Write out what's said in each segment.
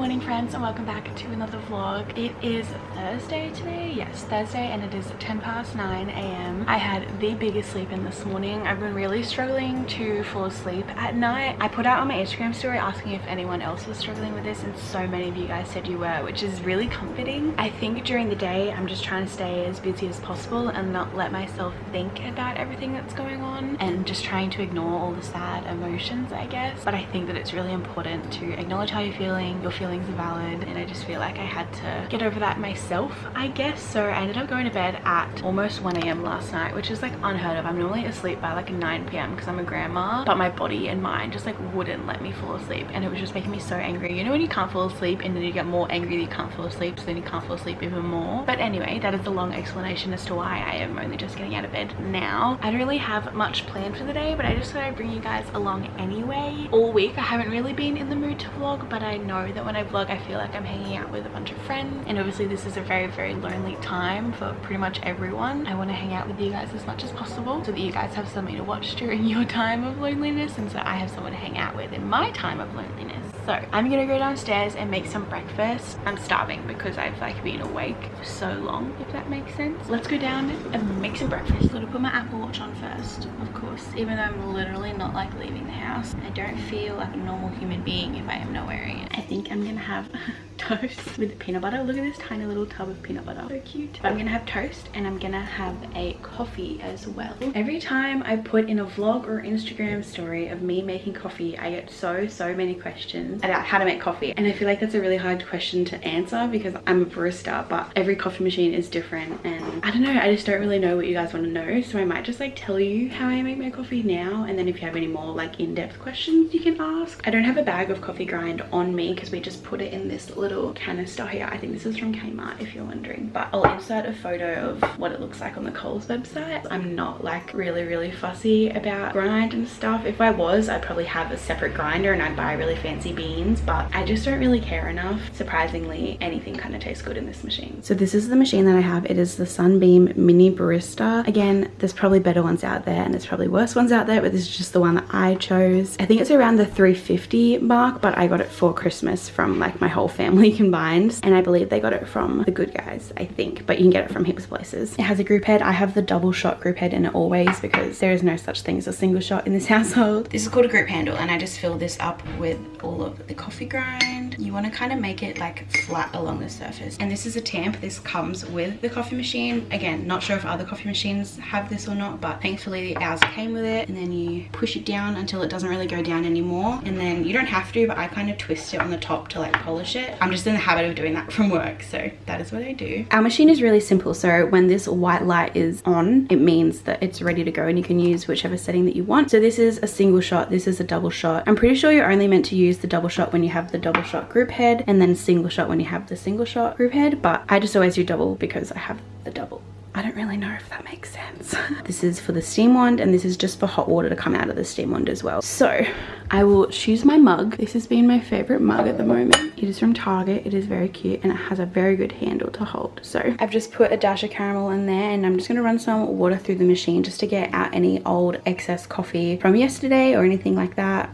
morning friends, and welcome back to another vlog. It is Thursday today. Yes, Thursday, and it is 9 a.m. I had the biggest sleep in this morning. I've been really struggling to fall asleep at night. I put out on my Instagram story asking if anyone else was struggling with this, and so many of you guys said you were, which is really comforting. I think during the day I'm just trying to stay as busy as possible and not let myself think about everything that's going on, and just trying to ignore all the sad emotions, I guess. But I think that it's really important to acknowledge how you're feeling. Your feelings are valid, and I just feel like I had to get over that myself, I guess. So I ended up going to bed at almost 1 a.m. last night, which is like unheard of. I'm normally asleep by like 9 p.m. because I'm a grandma, but my body and mind just like wouldn't let me fall asleep, and it was just making me so angry. You know when you can't fall asleep and then you get more angry that you can't fall asleep, so then you can't fall asleep even more. But anyway, that is the long explanation as to why I am only just getting out of bed now. I don't really have much planned for the day, but I just thought I'd bring you guys along anyway. All week I haven't really been in the mood to vlog, but I know that when I vlog I feel like I'm hanging out with a bunch of friends, and obviously this is a very lonely time for pretty much everyone. I want to hang out with you guys as much as possible so that you guys have something to watch during your time of loneliness, and so I have someone to hang out with in my time of loneliness. So I'm gonna go downstairs and make some breakfast. I'm starving because I've like been awake for so long, if that makes sense. Let's go down and make some breakfast. Gotta put my Apple Watch on first, of course, even though I'm literally not like leaving the house. I don't feel like a normal human being if I am not wearing it. I think I'm gonna have toast with peanut butter. Look at this tiny little tub of peanut butter, so cute. But I'm gonna have toast, and I'm gonna have a coffee as well. Every time I put in a vlog or Instagram story of me making coffee, I get so many questions about how to make coffee, and I feel like that's a really hard question to answer because I'm a barista, but every coffee machine is different, and I don't know, I just don't really know what you guys want to know. So I might just like tell you how I make my coffee now, and then if you have any more like in-depth questions you can ask. I don't have a bag of coffee grind on me because we just put it in this little canister here. I think this is from Kmart if you're wondering, but I'll insert a photo of what it looks like on the Coles website. I'm not like really fussy about grind and stuff. If I was, I'd probably have a separate grinder and I'd buy really fancy beans, but I just don't really care enough. Surprisingly, anything kind of tastes good in this machine. So this is the machine that I have. It is the Sunbeam Mini Barista. Again, there's probably better ones out there and there's probably worse ones out there, but this is just the one that I chose. I think it's around the $3.50 mark, but I got it for Christmas from like my whole family combined, and I believe they got it from The Good Guys, I think, but you can get it from heaps of places. It has a group head. I have the double shot group head in it always because there is no such thing as a single shot in this household. This is called a group handle, and I just fill this up with all of the coffee grind. You want to kind of make it like flat along the surface, and this is a tamp. This comes with the coffee machine. Again, not sure if other coffee machines have this or not, but thankfully ours came with it. And then you push it down until it doesn't really go down anymore, and then you don't have to, but I kind of twist it on the top to like polish it. I'm just in the habit of doing that from work, so that is what I do. Our machine is really simple, so when this white light is on, it means that it's ready to go and you can use whichever setting that you want. So this is a single shot, this is a double shot. I'm pretty sure you're only meant to use the double shot when you have the double shot group head, and then single shot when you have the single shot group head, but I just always do double because I have the double. I don't really know if that makes sense. This is for the steam wand, and this is just for hot water to come out of the steam wand as well. So I will choose my mug. This has been my favorite mug at the moment. It is from Target. It is very cute, and it has a very good handle to hold. So I've just put a dash of caramel in there, and I'm just gonna run some water through the machine just to get out any old excess coffee from yesterday or anything like that.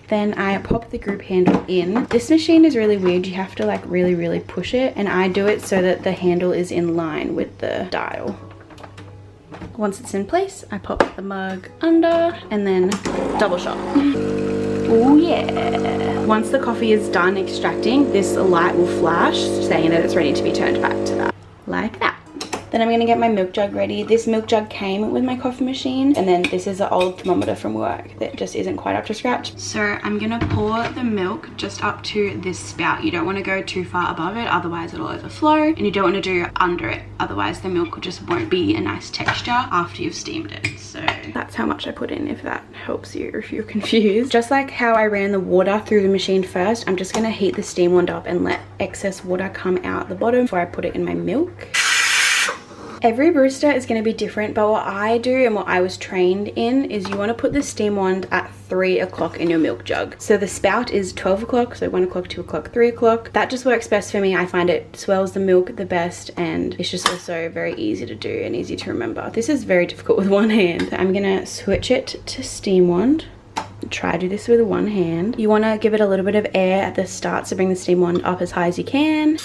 Then I pop the group handle in. This machine is really weird. You have to like really push it, and I do it so that the handle is in line with the dial. Once it's in place, I pop the mug under and then double shot. Oh yeah. Once the coffee is done extracting, this light will flash saying that it's ready to be turned back to that, like that. Then I'm gonna get my milk jug ready. This milk jug came with my coffee machine, and then this is an old thermometer from work that just isn't quite up to scratch. So I'm gonna pour the milk just up to this spout. You don't wanna go too far above it, otherwise it'll overflow, and you don't wanna do under it, otherwise the milk just won't be a nice texture after you've steamed it. So that's how much I put in, if that helps you, if you're confused. Just like how I ran the water through the machine first, I'm just gonna heat the steam wand up and let excess water come out the bottom before I put it in my milk. Every barista is going to be different, but what I do and what I was trained in is you want to put the steam wand at 3 o'clock in your milk jug. So the spout is 12 o'clock, so 1 o'clock, 2 o'clock, 3 o'clock. That just works best for me. I find it swells the milk the best, and it's just also very easy to do and easy to remember. This is very difficult with one hand. I'm going to switch it to steam wand. try to do this with one hand. You want to give it a little bit of air at the start, so bring the steam wand up as high as you can.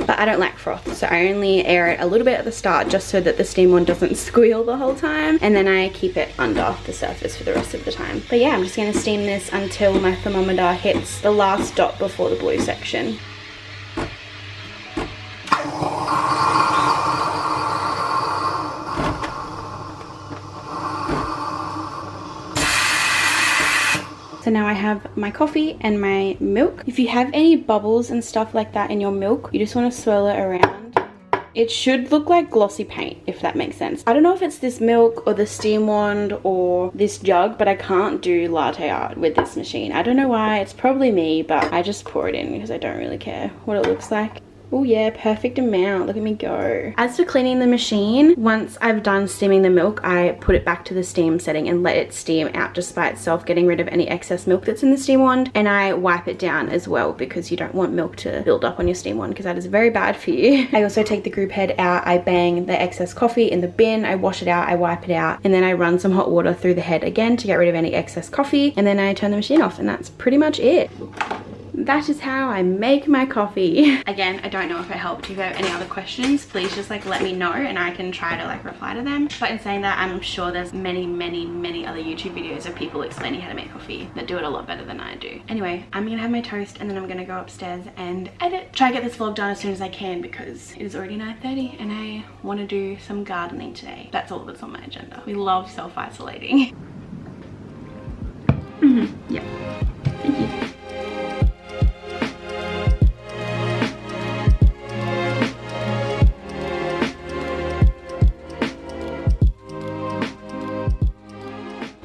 But I don't like froth, so I only air it a little bit at the start just so that the steam wand doesn't squeal the whole time, and then I keep it under the surface for the rest of the time. But yeah, I'm just going to steam this until my thermometer hits the last dot before the blue section. So now I have my coffee and my milk. If you have any bubbles and stuff like that in your milk, you just want to swirl it around. It should look like glossy paint, if that makes sense. I don't know if it's this milk or the steam wand or this jug, but I can't do latte art with this machine. I don't know why, it's probably me, but I just pour it in because I don't really care what it looks like. Oh yeah, perfect amount. Look at me go. As for cleaning the machine, once I've done steaming the milk, I put it back to the steam setting and let it steam out just by itself, getting rid of any excess milk that's in the steam wand. And I wipe it down as well because you don't want milk to build up on your steam wand because that is very bad for you. I also take the group head out. I bang the excess coffee in the bin. I wash it out. I wipe it out. And then I run some hot water through the head again to get rid of any excess coffee. And then I turn the machine off, and that's pretty much it. That is how I make my coffee. Again, I don't know if it helped. If you have any other questions, please just like let me know and I can try to like reply to them. But in saying that, I'm sure there's many other YouTube videos of people explaining how to make coffee that do it a lot better than I do. Anyway, I'm gonna have my toast and then I'm gonna go upstairs and edit. Try to get this vlog done as soon as I can because it is already 9:30 and I want to do some gardening today. That's all that's on my agenda. We love self-isolating. Yeah. Thank you.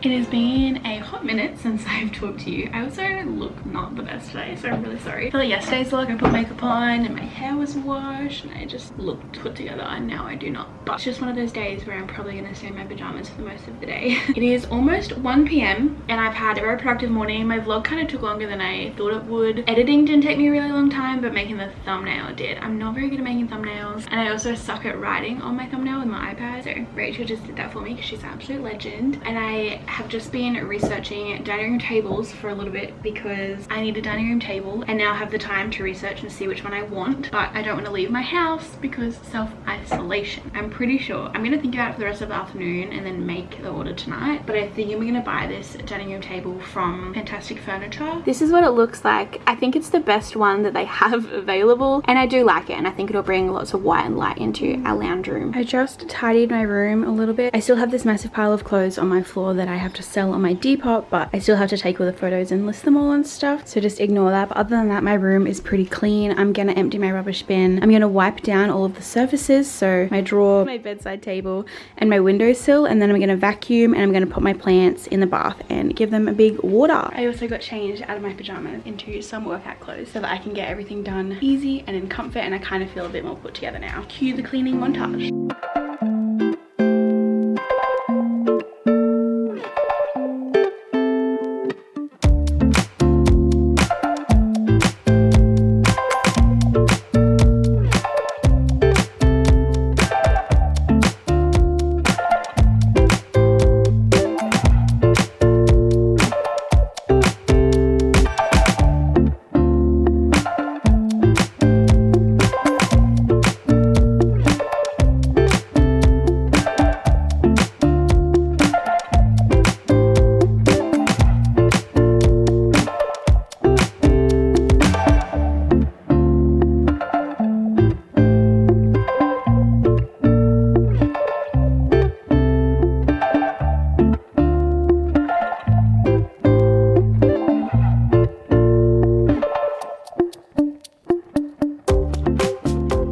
It has been a hot minute since I've talked to you. I also look not the best today, so I'm really sorry. I feel like yesterday's vlog I put makeup on and my hair was washed and I just looked put together, and now I do not. But it's just one of those days where I'm probably gonna stay in my pajamas for the most of the day. It is almost 1 p.m. and I've had a very productive morning. My vlog kind of took longer than I thought it would. Editing didn't take me a really long time, but making the thumbnail did. I'm not very good at making thumbnails, and I also suck at writing on my thumbnail with my iPad. So Rachel just did that for me because she's an absolute legend. And I have just been researching dining room tables for a little bit because I need a dining room table, and now have the time to research and see which one I want. But I don't want to leave my house because self-isolation. I'm pretty sure I'm gonna think about it for the rest of the afternoon and then make the order tonight. But I think I'm gonna buy this dining room table from Fantastic Furniture. This is what it looks like. I think it's the best one that they have available, and I do like it, and I think it'll bring lots of white and light into our lounge room. I just tidied my room a little bit. I still have this massive pile of clothes on my floor that I have to sell on my Depop, but I still have to take all the photos and list them all and stuff, so just ignore that. But other than that, my room is pretty clean. I'm gonna empty my rubbish bin. I'm gonna wipe down all of the surfaces, so my drawer, my bedside table, and my windowsill, and then I'm gonna vacuum and I'm gonna put my plants in the bath and give them a big water. I also got changed out of my pajamas into some workout clothes so that I can get everything done easy and in comfort, and I kind of feel a bit more put together now. Cue the cleaning montage.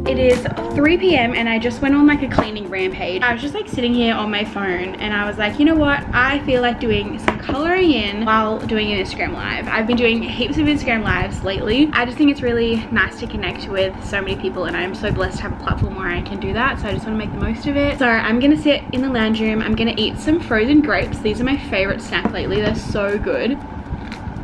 It is 3 p.m. and I just went on like a cleaning rampage. I was just like sitting here on my phone and I was like, you know what? I feel like doing some coloring in while doing an Instagram live. I've been doing heaps of Instagram lives lately. I just think it's really nice to connect with so many people, and I'm so blessed to have a platform where I can do that. So I just want to make the most of it. So I'm gonna sit in the lounge room. I'm gonna eat some frozen grapes. These are my favorite snack lately. They're so good.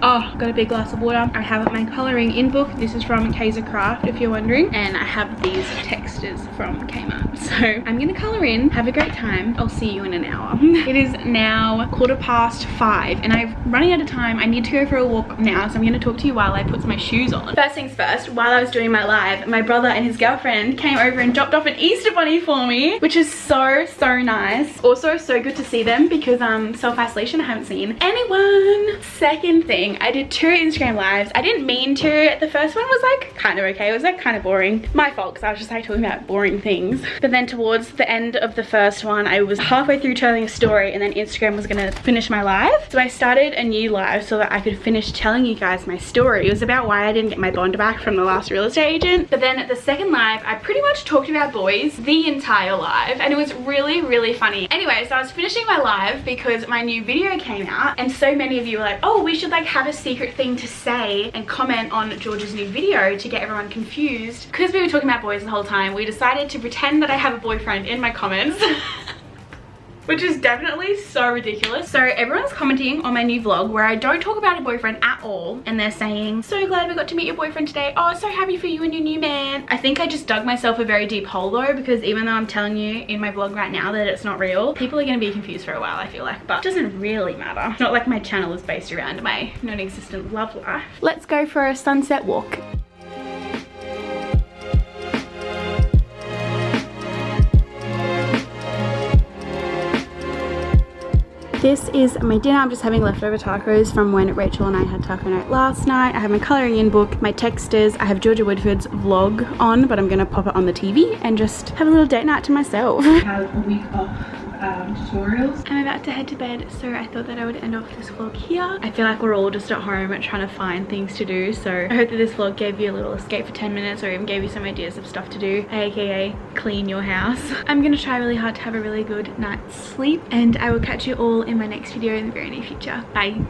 Oh, got a big glass of water. I have my colouring in book. This is from Kaiser Craft, if you're wondering. And I have these textures from Kmart. So I'm gonna colour in, have a great time. I'll see you in an hour. It is now 5:15 and I'm running out of time. I need to go for a walk now, so I'm gonna talk to you while I put my shoes on. First things first, while I was doing my live, my brother and his girlfriend came over and dropped off an Easter bunny for me, which is so nice. Also, so good to see them because self-isolation, I haven't seen anyone. Second thing, I did 2 Instagram lives. I didn't mean to. The first one was like kind of okay. It was like kind of boring. My fault, because I was just like talking about boring things. But then towards the end of the first one, I was halfway through telling a story and then Instagram was gonna finish my live. So I started a new live so that I could finish telling you guys my story. It was about why I didn't get my bond back from the last real estate agent. But then the second live, I pretty much talked about boys the entire live and it was really funny. Anyway, so I was finishing my live because my new video came out and so many of you were like, oh, we should like have a secret thing to say and comment on George's new video to get everyone confused. Because we were talking about boys the whole time, we decided to pretend that I have a boyfriend in my comments. Which is definitely so ridiculous. So everyone's commenting on my new vlog where I don't talk about a boyfriend at all. And they're saying, so glad we got to meet your boyfriend today. Oh, so happy for you and your new man. I think I just dug myself a very deep hole though, because even though I'm telling you in my vlog right now that it's not real, people are gonna be confused for a while, I feel like. But it doesn't really matter. It's not like my channel is based around my non-existent love life. Let's go for a sunset walk. This is my dinner. I'm just having leftover tacos from when Rachel and I had taco night last night. I have my colouring in book, my texters. I have Georgia Woodford's vlog on, but I'm gonna pop it on the TV and just have a little date night to myself. I have a week off tutorials. I'm about to head to bed, so I thought that I would end off this vlog here. I feel like we're all just at home and trying to find things to do, so I hope that this vlog gave you a little escape for 10 minutes or even gave you some ideas of stuff to do, aka clean your house. I'm gonna try really hard to have a really good night's sleep and I will catch you all in my next video in the very near future. Bye.